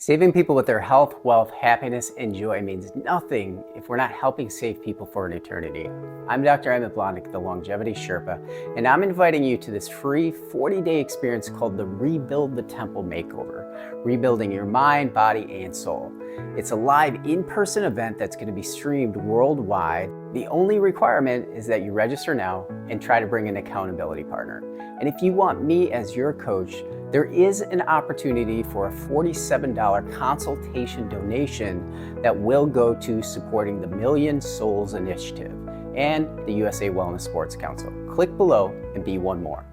Saving people with their health, wealth, happiness, and joy means nothing if we're not helping save people for an eternity. I'm Dr. Emmett Blondick, the Longevity Sherpa, and I'm inviting you to this free 40-day experience called the Rebuild the Temple Makeover, rebuilding your mind, body, and soul. It's a live in-person event that's going to be streamed worldwide. The only requirement is that you register now and try to bring an accountability partner. And if you want me as your coach, there is an opportunity for a $47 consultation donation that will go to supporting the Million Souls Initiative and the USA Wellness Sports Council. Click below and be one more.